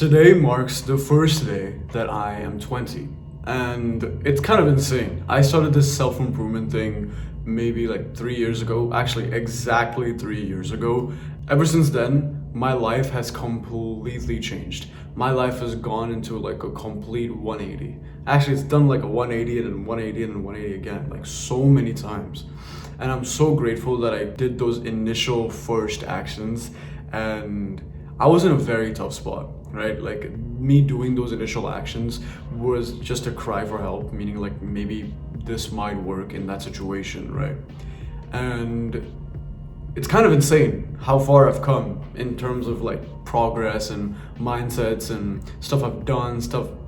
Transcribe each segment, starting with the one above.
Today marks the first day that I am 20, and it's kind of insane. I started this self-improvement thing maybe like 3 years ago, actually exactly 3 years ago. Ever since then, my life has completely changed. My life has gone into like a complete 180. Actually, it's done like a 180 and then 180 and then 180 again, like so many times. And I'm so grateful that I did those initial first actions, and I was in a very tough spot, right? Like me doing those initial actions was just a cry for help, meaning like maybe this might work in that situation, right? And it's kind of insane how far I've come in terms of like progress and mindsets and stuff I've done,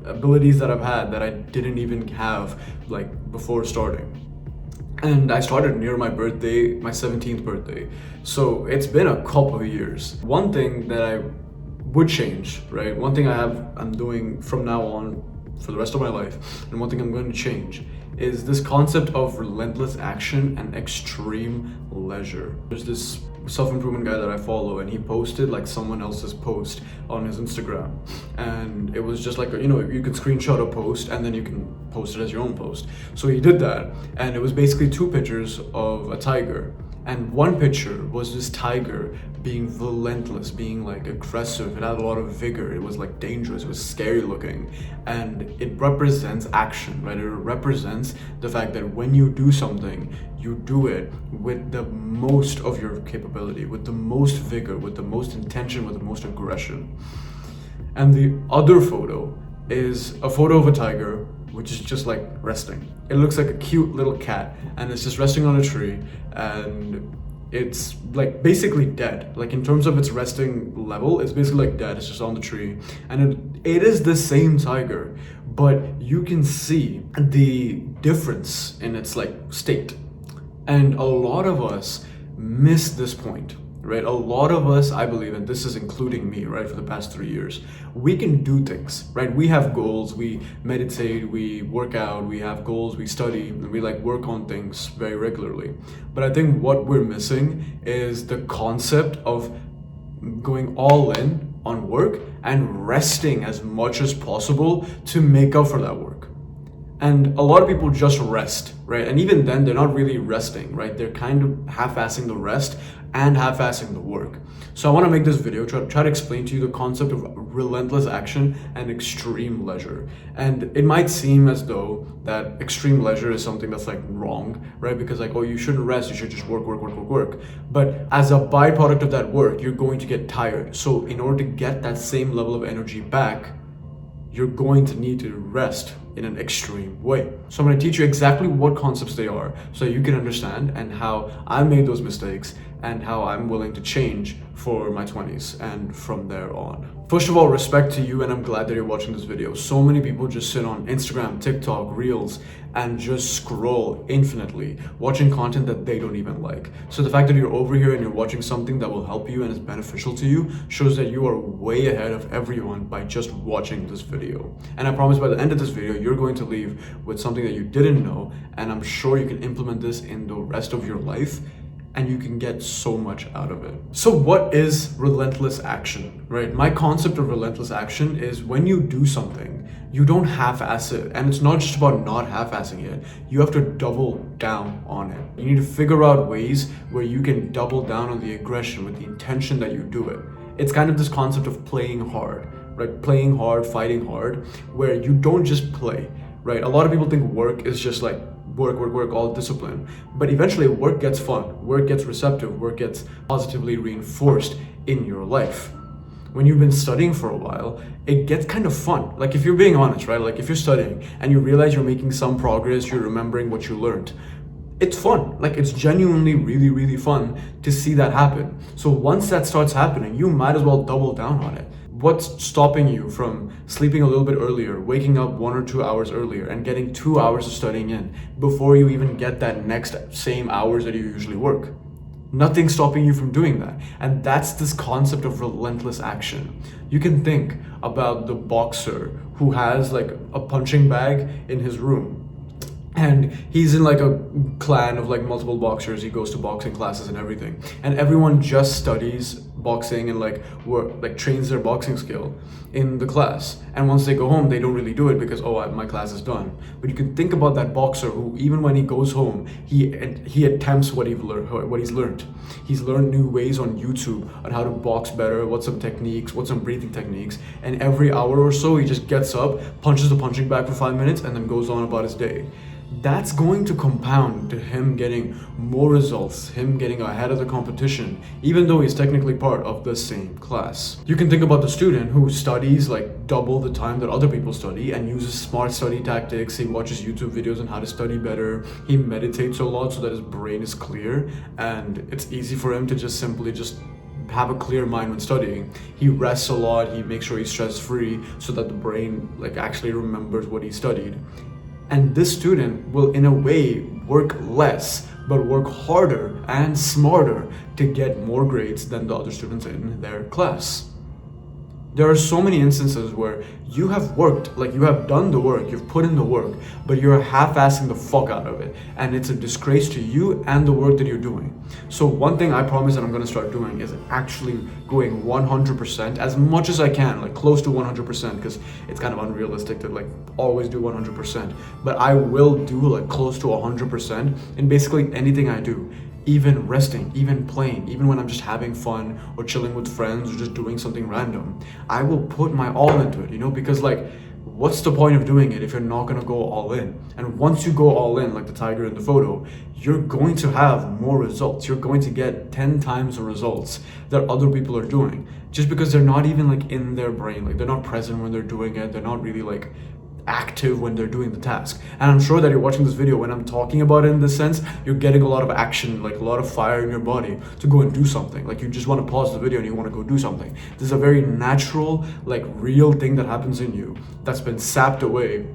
abilities that I've had that I didn't even have like before starting. And I started near my birthday, my 17th birthday. So it's been a couple of years. One thing that I would change, right? One thing I'm doing from now on for the rest of my life, and one thing I'm going to change is this concept of relentless action and extreme leisure. There's this self-improvement guy that I follow, and he posted like someone else's post on his Instagram, and it was just like, you can screenshot a post and then you can post it as your own post. So he did that, and it was basically two pictures of a tiger, and one picture was this tiger being relentless, being like aggressive. It had a lot of vigor. It was like dangerous. It was scary looking, and it represents action, right? It represents the fact that when you do something, you do it with the most of your capability, with the most vigor, with the most intention, with the most aggression. And the other photo is a photo of a tiger, which is just like resting. It looks like a cute little cat, and it's just resting on a tree, and it's like basically dead. Like in terms of its resting level, it's basically like dead. It's just on the tree, and it is the same tiger, but you can see the difference in its like state. And a lot of us miss this point, right? A lot of us, I believe, and this is including me, right, for the past 3 years, we can do things, right? We have goals, we meditate, we work out, we have goals, we study, and we like work on things very regularly. But I think what we're missing is the concept of going all in on work and resting as much as possible to make up for that work. And a lot of people just rest, right? And even then, they're not really resting, right? They're kind of half-assing the rest and half-assing the work. So I want to make this video, try to explain to you the concept of relentless action and extreme leisure. And it might seem as though that extreme leisure is something that's like wrong, right? Because like, oh, you shouldn't rest, you should just work. But as a byproduct of that work, you're going to get tired. So in order to get that same level of energy back, you're going to need to rest in an extreme way. So I'm going to teach you exactly what concepts they are so you can understand, and how I made those mistakes and how I'm willing to change for my 20s and from there on. First of all, respect to you, and I'm glad that you're watching this video. So many people just sit on Instagram, TikTok, Reels, and just scroll infinitely, watching content that they don't even like. So the fact that you're over here and you're watching something that will help you and is beneficial to you shows that you are way ahead of everyone by just watching this video. And I promise by the end of this video, you're going to leave with something that you didn't know, and I'm sure you can implement this in the rest of your life, and you can get so much out of it. So what is relentless action, right? My concept of relentless action is when you do something, you don't half-ass it. And it's not just about not half-assing it. You have to double down on it. You need to figure out ways where you can double down on the aggression with the intention that you do it. It's kind of this concept of playing hard, right? Playing hard, fighting hard, where you don't just play, right? A lot of people think work is just like work, all discipline. But eventually work gets fun, work gets receptive, work gets positively reinforced in your life. When you've been studying for a while, it gets kind of fun. Like if you're being honest, right? Like if you're studying and you realize you're making some progress, you're remembering what you learned, it's fun. Like it's genuinely really fun to see that happen. So once that starts happening, you might as well double down on it. What's stopping you from sleeping a little bit earlier, waking up 1 or 2 hours earlier, and getting 2 hours of studying in before you even get that next same hours that you usually work? Nothing's stopping you from doing that. And that's this concept of relentless action. You can think about the boxer who has like a punching bag in his room, and he's in like a clan of like multiple boxers. He goes to boxing classes and everything, and everyone just studies boxing and like work like trains their boxing skill in the class, and once they go home they don't really do it because my class is done. But you can think about that boxer who, even when he goes home, he attempts what he's learned. He's learned new ways on YouTube on how to box better, what's some techniques, what's some breathing techniques, and every hour or so he just gets up, punches the punching bag for 5 minutes, and then goes on about his day. That's going to compound to him getting more results, him getting ahead of the competition, even though he's technically part of the same class. You can think about the student who studies like double the time that other people study and uses smart study tactics. He watches YouTube videos on how to study better. He meditates a lot so that his brain is clear and it's easy for him to just simply have a clear mind when studying. He rests a lot. He makes sure he's stress-free so that the brain like actually remembers what he studied. And this student will, in a way, work less, but work harder and smarter to get more grades than the other students in their class. There are so many instances where you have worked, like you have done the work, you've put in the work, but you're half-assing the fuck out of it. And it's a disgrace to you and the work that you're doing. So one thing I promise that I'm gonna start doing is actually going 100% as much as I can, like close to 100%, because it's kind of unrealistic to like always do 100%. But I will do like close to 100% in basically anything I do. Even resting, even playing, even when I'm just having fun or chilling with friends or just doing something random, I will put my all into it, because like, what's the point of doing it if you're not gonna go all in? And once you go all in, like the tiger in the photo, you're going to have more results. You're going to get 10 times the results that other people are doing, just because they're not even like in their brain, like they're not present when they're doing it, they're not really like active when they're doing the task. And I'm sure that you're watching this video, when I'm talking about it in this sense, you're getting a lot of action, like a lot of fire in your body to go and do something. Like you just want to pause the video and you want to go do something. This is a very natural, like real thing that happens in you that's been sapped away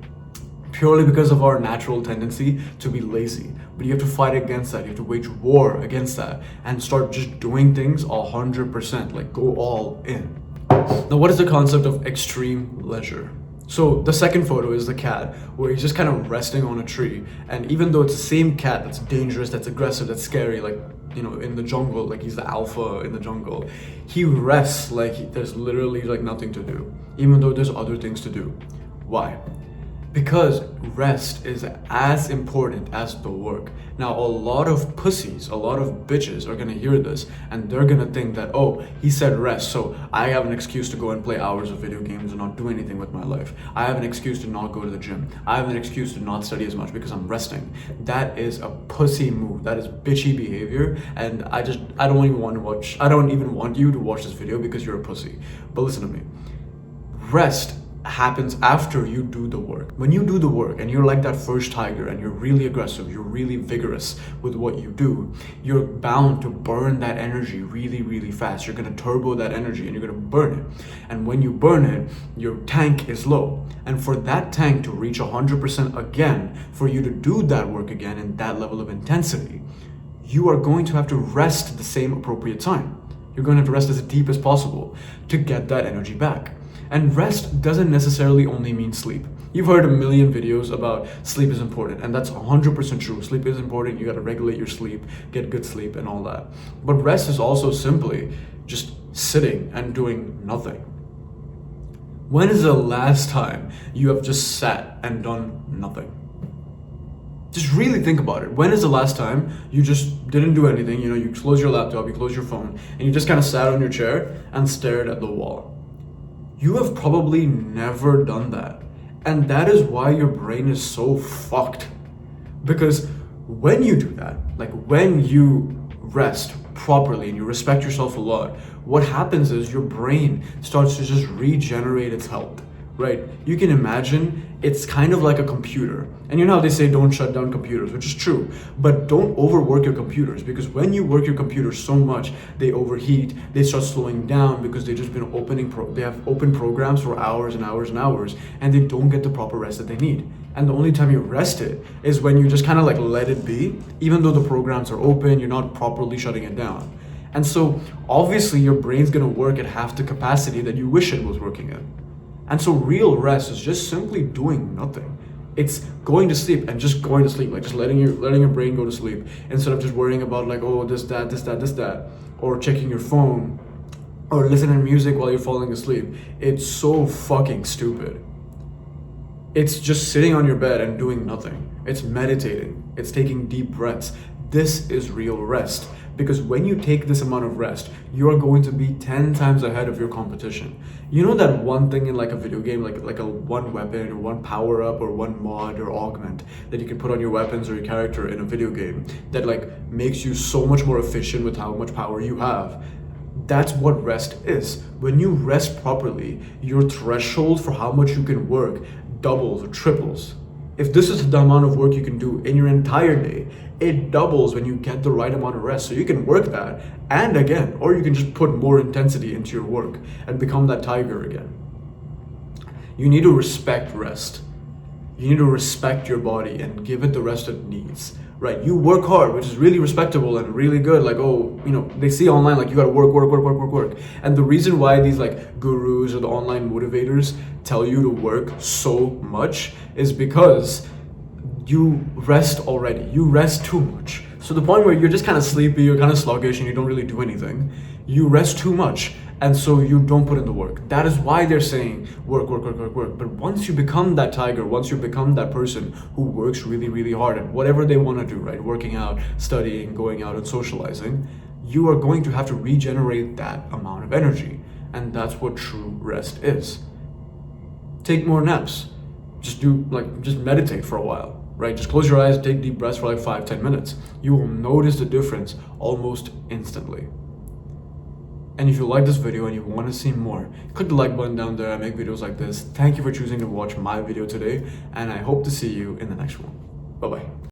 purely because of our natural tendency to be lazy. But you have to fight against that. You have to wage war against that and start just doing things 100%, like go all in. Now, what is the concept of extreme leisure? So the second photo is the cat, where he's just kind of resting on a tree. And even though it's the same cat that's dangerous, that's aggressive, that's scary, like, in the jungle, like he's the alpha in the jungle, he rests like there's literally like nothing to do, even though there's other things to do. Why? Because rest is as important as the work. Now, a lot of pussies, a lot of bitches are gonna hear this and they're gonna think that, oh, he said rest, so I have an excuse to go and play hours of video games and not do anything with my life. I have an excuse to not go to the gym. I have an excuse to not study as much because I'm resting. That is a pussy move. That is bitchy behavior, and I don't even want you to watch this video because you're a pussy. But listen to me. Rest happens after you do the work. When you do the work and you're like that first tiger and you're really aggressive, you're really vigorous with what you do, you're bound to burn that energy really, really fast. You're gonna turbo that energy and you're gonna burn it. And when you burn it, your tank is low. And for that tank to reach 100% again, for you to do that work again in that level of intensity, you are going to have to rest at the same appropriate time. You're going to have to rest as deep as possible to get that energy back. And rest doesn't necessarily only mean sleep. You've heard a million videos about sleep is important, and that's 100% true. Sleep is important. You got to regulate your sleep, get good sleep and all that. But rest is also simply just sitting and doing nothing. When is the last time you have just sat and done nothing? Just really think about it. When is the last time you just didn't do anything? You close your laptop, you close your phone, and you just kind of sat on your chair and stared at the wall. You have probably never done that. And that is why your brain is so fucked. Because when you do that, like when you rest properly and you respect yourself a lot, what happens is your brain starts to just regenerate its health, right? You can imagine it's kind of like a computer. And you know how they say don't shut down computers, which is true, but don't overwork your computers, because when you work your computers so much, they overheat, they start slowing down because they've just been they have open programs for hours and hours and hours, and they don't get the proper rest that they need. And the only time you rest it is when you just kind of like let it be, even though the programs are open, you're not properly shutting it down. And so obviously your brain's gonna work at half the capacity that you wish it was working at. And so real rest is just simply doing nothing. It's going to sleep and just going to sleep, like just letting your brain go to sleep instead of just worrying about like, oh, this, that, or checking your phone or listening to music while you're falling asleep. It's so fucking stupid. It's just sitting on your bed and doing nothing. It's meditating. It's taking deep breaths. This is real rest. Because when you take this amount of rest, you are going to be 10 times ahead of your competition. You know that one thing in like a video game, like a one weapon or one power up or one mod or augment that you can put on your weapons or your character in a video game that like makes you so much more efficient with how much power you have. That's what rest is. When you rest properly, your threshold for how much you can work doubles or triples. If this is the amount of work you can do in your entire day, it doubles when you get the right amount of rest. So you can work that and again, or you can just put more intensity into your work and become that tiger again. You need to respect rest. You need to respect your body and give it the rest it needs. Right, you work hard, which is really respectable and really good. Like, oh, they see online like you gotta work. And the reason why these like gurus or the online motivators tell you to work so much is because you rest already. You rest too much. So the point where you're just kind of sleepy, you're kind of sluggish, and you don't really do anything, you rest too much. And so you don't put in the work. That is why they're saying work. But once you become that tiger, once you become that person who works really, really hard at whatever they want to do, right? Working out, studying, going out and socializing, you are going to have to regenerate that amount of energy. And that's what true rest is. Take more naps. Just meditate for a while, right? Just close your eyes, take deep breaths for like 5-10 minutes. You will notice the difference almost instantly. And if you like this video and you want to see more, click the like button down there. I make videos like this. Thank you for choosing to watch my video today, and I hope to see you in the next one. Bye-bye.